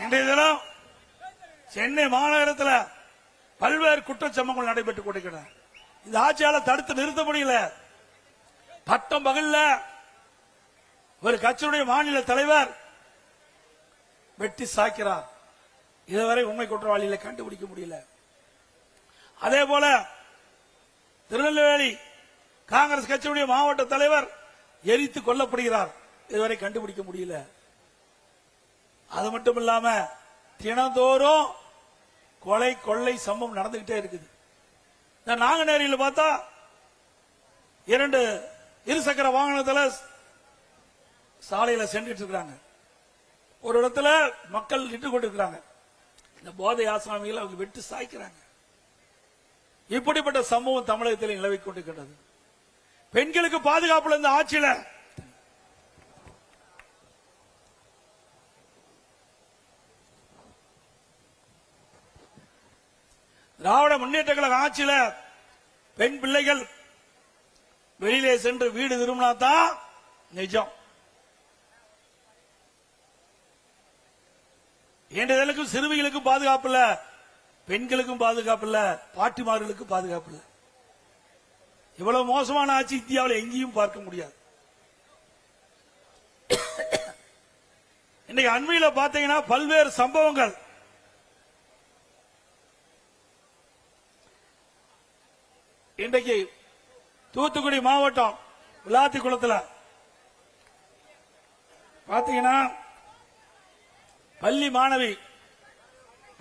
இன்றைய தினம் சென்னை மாநகரத்தில் பல்வேறு குற்றச்சம்பவங்கள் நடைபெற்றுக் கொண்டிருக்கின்றன. இந்த ஆட்சியாளர் தடுத்து நிறுத்த முடியல. பட்டம் பகல்ல ஒரு கட்சியுடைய மாநில தலைவர் வெட்டி சாய்க்கிறார். இதுவரை உண்மை குற்றவாளிகளை கண்டுபிடிக்க முடியல. அதே போல திருநெல்வேலி காங்கிரஸ் கட்சியுடைய மாவட்ட தலைவர் எரித்து கொல்லப்படுகிறார். இதுவரை கண்டுபிடிக்க முடியல. அது மட்டும் இல்லாம தினந்தோறும் கொலை கொள்ளை சம்பவம் நடந்துகிட்டே இருக்குது. நாங்குநேரியில் பார்த்தா 2 இருசக்கர வாகனத்தில் சாலையில சென்றுட்டு இருக்காங்க. ஒரு இடத்துல மக்கள் நின்று கொண்டிருக்கிறாங்க. இந்த போதை ஆசாமிகள் அவங்க வெட்டு சாய்க்கிறாங்க. இப்படிப்பட்ட சம்பவம் தமிழகத்தில் நிலவிக் கொண்டிருக்கிறது. பெண்களுக்கு பாதுகாப்புல இந்த ஆட்சியில திராவிட முன்னேற்ற கழக ஆட்சியில பெண் பிள்ளைகள் வெளியிலே சென்று வீடு திரும்பினா தான் நிஜம். ஏண்டதலுக்கும் சிறுமிகளுக்கும் பாதுகாப்பு இல்ல, பெண்களுக்கும் பாதுகாப்பு இல்ல, பாட்டிமார்களுக்கும் பாதுகாப்பு இல்ல. இவ்வளவு மோசமான ஆட்சி இந்தியாவில் எங்கேயும் பார்க்க முடியாது. இன்னைக்கு அண்மையில பாத்தீங்கன்னா பல்வேறு சம்பவங்கள். இன்றைக்கு தூத்துக்குடி மாவட்டம் விளாத்திக்குளத்தில் பாத்தீங்கன்னா பள்ளி மாணவி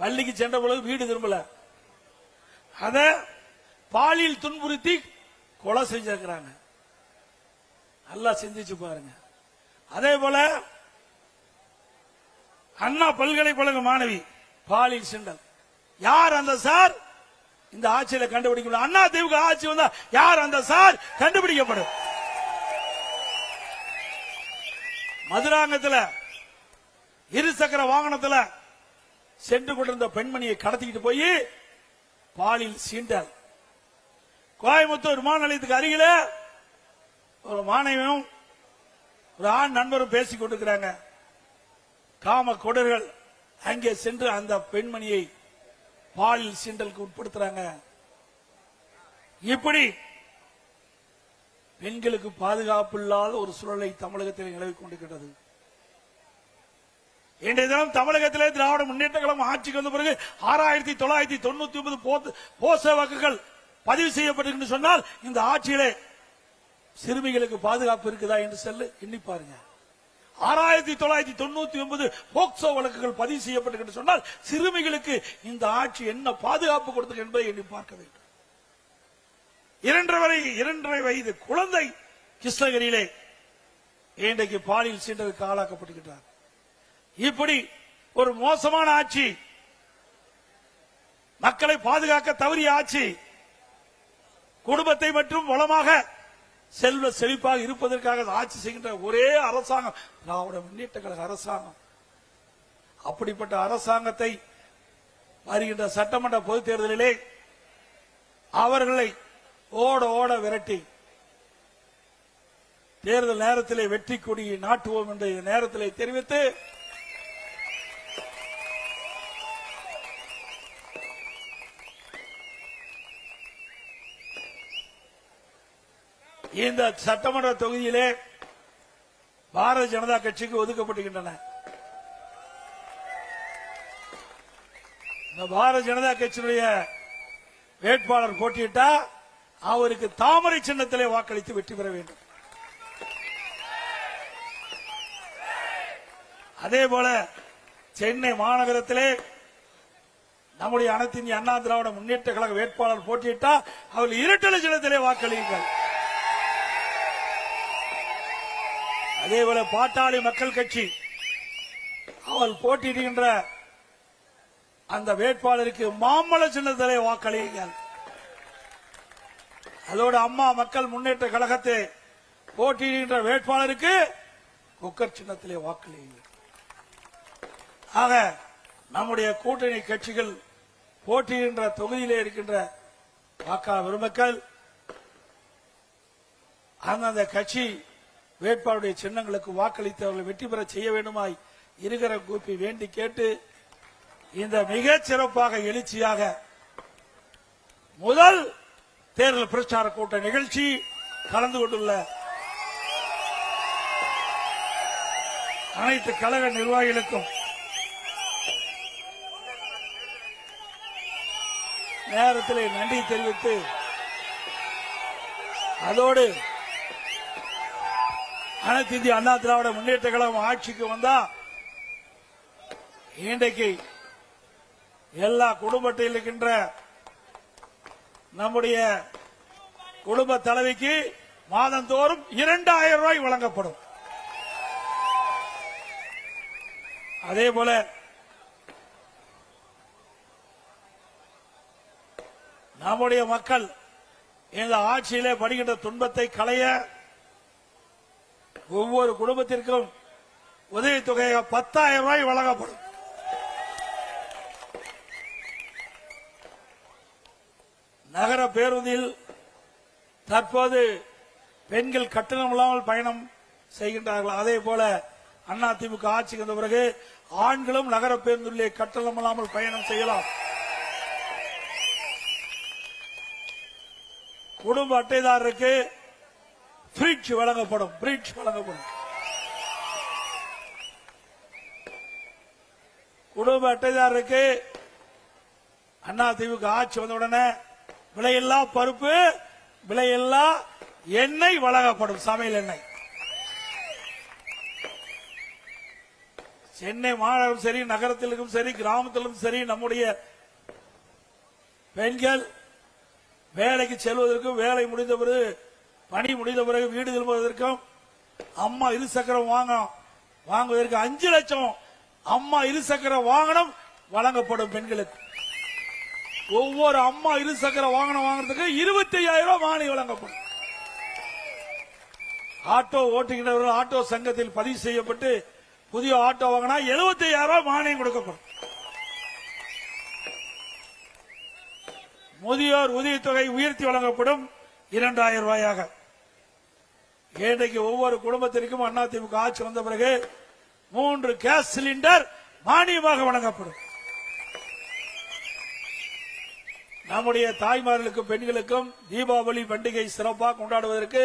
பள்ளிக்கு சென்ற பொழுது வீடு திரும்பல, அத பாலியல் துன்புறுத்தி கொலை செஞ்சிருக்கிறாங்க. நல்லா சிந்திச்சு பாருங்க. அதே போல அண்ணா பல்கலைக்கழக மாணவி பாலியல் சீண்டல். யார் அந்த சார்? இந்த ஆட்சியில கண்டுபிடிக்க. அண்ணா திமுக ஆட்சி வந்தா யார் அந்த சார் கண்டுபிடிக்கப்படும். மதுராங்கத்தில் இருசக்கர வாகனத்தில் சென்று கொண்டிருந்த பெண்மணியை கடத்திக்கிட்டு போய் பாலியல் சீண்டல். கோயம்புத்தூர் விமான நிலையத்துக்கு அருகில ஒரு மாணவியும் ஒரு ஆண் நண்பரும் பேசிக் கொண்டிருக்கிறாங்க. காம கொடர்கள் அங்கே சென்று அந்த பெண்மணியை பாலியல் சீண்டலுக்கு உட்படுத்துறாங்க. இப்படி பெண்களுக்கு பாதுகாப்பு இல்லாத ஒரு சூழலை தமிழகத்தில் நிலவிக் கொண்டிருக்கிறது. இன்றைய தினம் தமிழகத்திலே திராவிட முன்னேற்ற கழகம் ஆட்சிக்கு வந்த பிறகு 6999 போச வழக்குகள் பதிவு செய்யப்பட்டிருக்கு சொன்னால் இந்த ஆட்சியிலே சிறுமிகளுக்கு பாதுகாப்பு இருக்குதா என்று சொல்லி எண்ணி பாருங்க. 6999 போக்சோ வழக்குகள் பதிவு செய்யப்பட்டிருக்கு சொன்னால் சிறுமிகளுக்கு இந்த ஆட்சி என்ன பாதுகாப்பு கொடுத்தது என்பதை எண்ணி பார்க்க வேண்டும். 2.5 வயது குழந்தை கிருஷ்ணகிரியிலே இன்றைக்கு பாலியல் சீண்டலுக்கு ஆளாக்கப்பட்டிருக்கிறார். இப்படி ஒரு மோசமான ஆட்சி, மக்களை பாதுகாக்க தவறிய ஆட்சி, குடும்பத்தை மற்றும் வளமாக செல்வ செழிப்பாக இருப்பதற்காக ஆட்சி செய்கின்ற ஒரே அரசாங்கம் திராவிட முன்னேற்ற கழக அரசாங்கம். அப்படிப்பட்ட அரசாங்கத்தை வருகின்ற சட்டமன்ற பொதுத் தேர்தலிலே அவர்களை ஓட ஓட விரட்டி தேர்தல் நேரத்திலே வெற்றி கொடியை நாட்டுவோம் என்ற நேரத்திலே தெரிவித்து இந்த சட்டமன்ற தொகுதியிலே பாரதிய ஜனதா கட்சிக்கு ஒதுக்கப்பட்டுகின்றன. இந்த பாரதிய ஜனதா கட்சியினுடைய வேட்பாளர் போட்டியிட்டா அவருக்கு தாமரை சின்னத்திலே வாக்களித்து வெற்றி பெற வேண்டும். அதே போல சென்னை மாநகரத்திலே நம்முடைய அனைத்து இந்திய அண்ணா திராவிட முன்னேற்ற கழக வேட்பாளர் போட்டியிட்டா அவர் இரட்டை சின்னத்திலே வாக்களியுங்கள். அதே போல பாட்டாளி மக்கள் கட்சி அவள் போட்டியிடுகின்ற அந்த வேட்பாளருக்கு மாம்பழ சின்னத்திலே வாக்களியுங்கள். அதோடு அம்மா மக்கள் முன்னேற்ற கழகத்தை போட்டியிடுகின்ற வேட்பாளருக்கு குக்கர் சின்னத்திலே வாக்களியுங்கள். ஆக நம்முடைய கூட்டணி கட்சிகள் போட்டியிடுகின்ற தொகுதியிலே இருக்கின்ற வாக்காளர் பெருமக்கள் அந்த கட்சி வேட்பாளருடைய சின்னங்களுக்கு வாக்களித்து அவர்களை வெற்றி பெற செய்ய வேண்டுமாய் இருக்கிற கூப்பி வேண்டி கேட்டு இந்த மிகச் சிறப்பாக எழுச்சியாக முதல் தேர்தல் பிரச்சார கூட்ட நிகழ்ச்சி கலந்து கொண்டுள்ள அனைத்து கழக நிர்வாகிகளுக்கும் நேரத்தில் நன்றி தெரிவித்து அதோடு அனைத்து இந்திய அண்ணா திராவிட முன்னேற்ற கழகம் ஆட்சிக்கு வந்தா இன்றைக்கு எல்லா குடும்ப அட்டையில் இருக்கின்ற நம்முடைய குடும்ப தலைவிக்கு மாதந்தோறும் 2000 ரூபாய் வழங்கப்படும். அதே போல நம்முடைய மக்கள் இந்த ஆட்சியிலே படுகின்ற துன்பத்தை களைய ஒவ்வொரு குடும்பத்திற்கும் உதவித்தொகையாக 10,000 ரூபாய் வழங்கப்படும். நகர பேருந்தில் தற்போது பெண்கள் கட்டணம் இல்லாமல் பயணம் செய்கின்றார்கள். அதே போல அதிமுக ஆட்சிக்கு வந்த பிறகு ஆண்களும் நகர பேருந்திலே கட்டணம் இல்லாமல் பயணம் செய்யலாம். குடும்ப அட்டைதாரருக்கு ஃப்ரிட்ஜ் வழங்கப்படும். குடும்ப அட்டைதாரருக்கு அதிமுக ஆட்சி வந்த உடனே விலையில்லா பருப்பு, விலையில்லா எண்ணெய் வழங்கப்படும். சமையல் எண்ணெய். சென்னை மாநகரம் சரி, நகரத்திலும் சரி, கிராமத்திலும் சரி, நம்முடைய பெண்கள் வேலைக்கு செல்வதற்கும் வேலை முடிந்த பிறகு பணி முடிந்த பிறகு வீடு திரும்புவதற்கும் அம்மா இருசக்கரம் வாங்குவதற்கு 5 லட்சம் அம்மா இருசக்கர வாகனம் வழங்கப்படும். பெண்களுக்கு ஒவ்வொரு அம்மா இருசக்கர வாகனம் வாங்குறதுக்கு 25,000 ரூபாய் மானியம் வழங்கப்படும். ஆட்டோ ஓட்டுகிறவர்கள் ஆட்டோ சங்கத்தில் பதிவு செய்யப்பட்டு புதிய ஆட்டோ வாங்கினா 75,000 ரூபாய் மானியம் கொடுக்கப்படும். முதியோர் உதவித்தொகை உயர்த்தி வழங்கப்படும் 2,000 ரூபாயாக. இன்றைக்கு ஒவ்வொரு குடும்பத்திற்கும் அதிமுக ஆட்சி வந்த பிறகு 3 கேஸ் சிலிண்டர் மானியமாக வழங்கப்படும். நம்முடைய தாய்மார்களுக்கும் பெண்களுக்கும் தீபாவளி பண்டிகை சிறப்பாக கொண்டாடுவதற்கு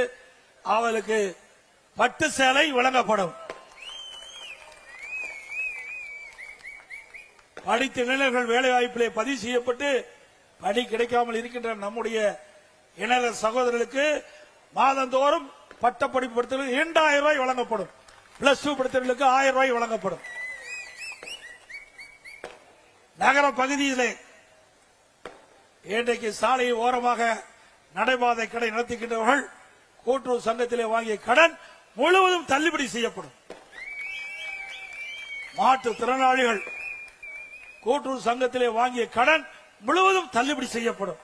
அவர்களுக்கு பட்டு சேலை வழங்கப்படும். படித்த இளைஞர்கள் வேலைவாய்ப்பிலே பதிவு செய்யப்பட்டு பணி கிடைக்காமல் இருக்கின்ற நம்முடைய இளைஞர் சகோதரர்களுக்கு மாதந்தோறும் பட்டப்படிப்பு படித்தவர்களுக்கு 2,000 ரூபாய் வழங்கப்படும். பிளஸ் 2 படித்தவர்களுக்கு 1000 ரூபாய் வழங்கப்படும். நகர பகுதியிலே இன்றைக்கு சாலை ஓரமாக நடைபாதை கடை நடத்துகின்றவர்கள் கூட்டுறவு சங்கத்திலே வாங்கிய கடன் முழுவதும் தள்ளுபடி செய்யப்படும். மாற்றுத்திறனாளிகள் கூட்டுறவு சங்கத்திலே வாங்கிய கடன் முழுவதும் தள்ளுபடி செய்யப்படும்.